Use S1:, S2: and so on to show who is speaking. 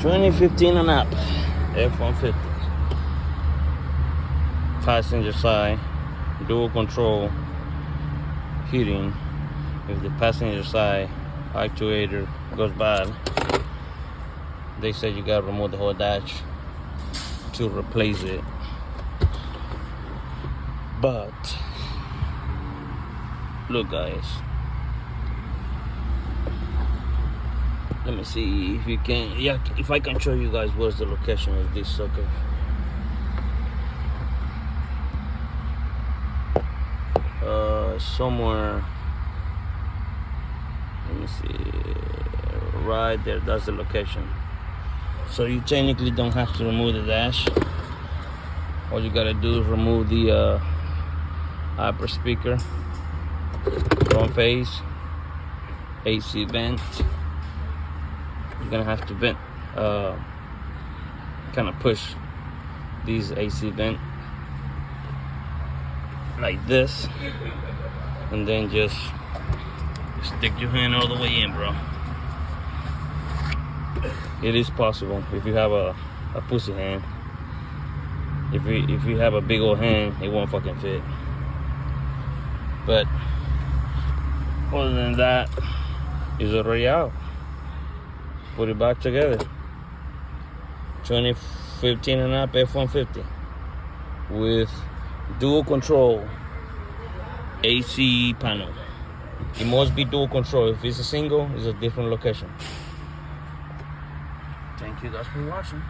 S1: 2015 and up, F-150. Passenger side, dual control heating. If the passenger side actuator goes bad, they said you gotta remove the whole dash to replace it. But look, guys, let me see if you can, yeah, if I can show you guys where's the location of this sucker. Somewhere, let me see, right there, that's the location. So you technically don't have to remove the dash. All you gotta do is remove the upper speaker, front face, AC vent. You're gonna have to vent, kind of push these AC vent like this, and then just stick your hand all the way in, bro. It is possible if you have a pussy hand. If you have a big old hand, it won't fucking fit. But other than that, it's already out. Put it back together. 2015 and up F-150 with dual control AC panel. It must be dual control. If it's a single, it's a different location. Thank you guys for watching.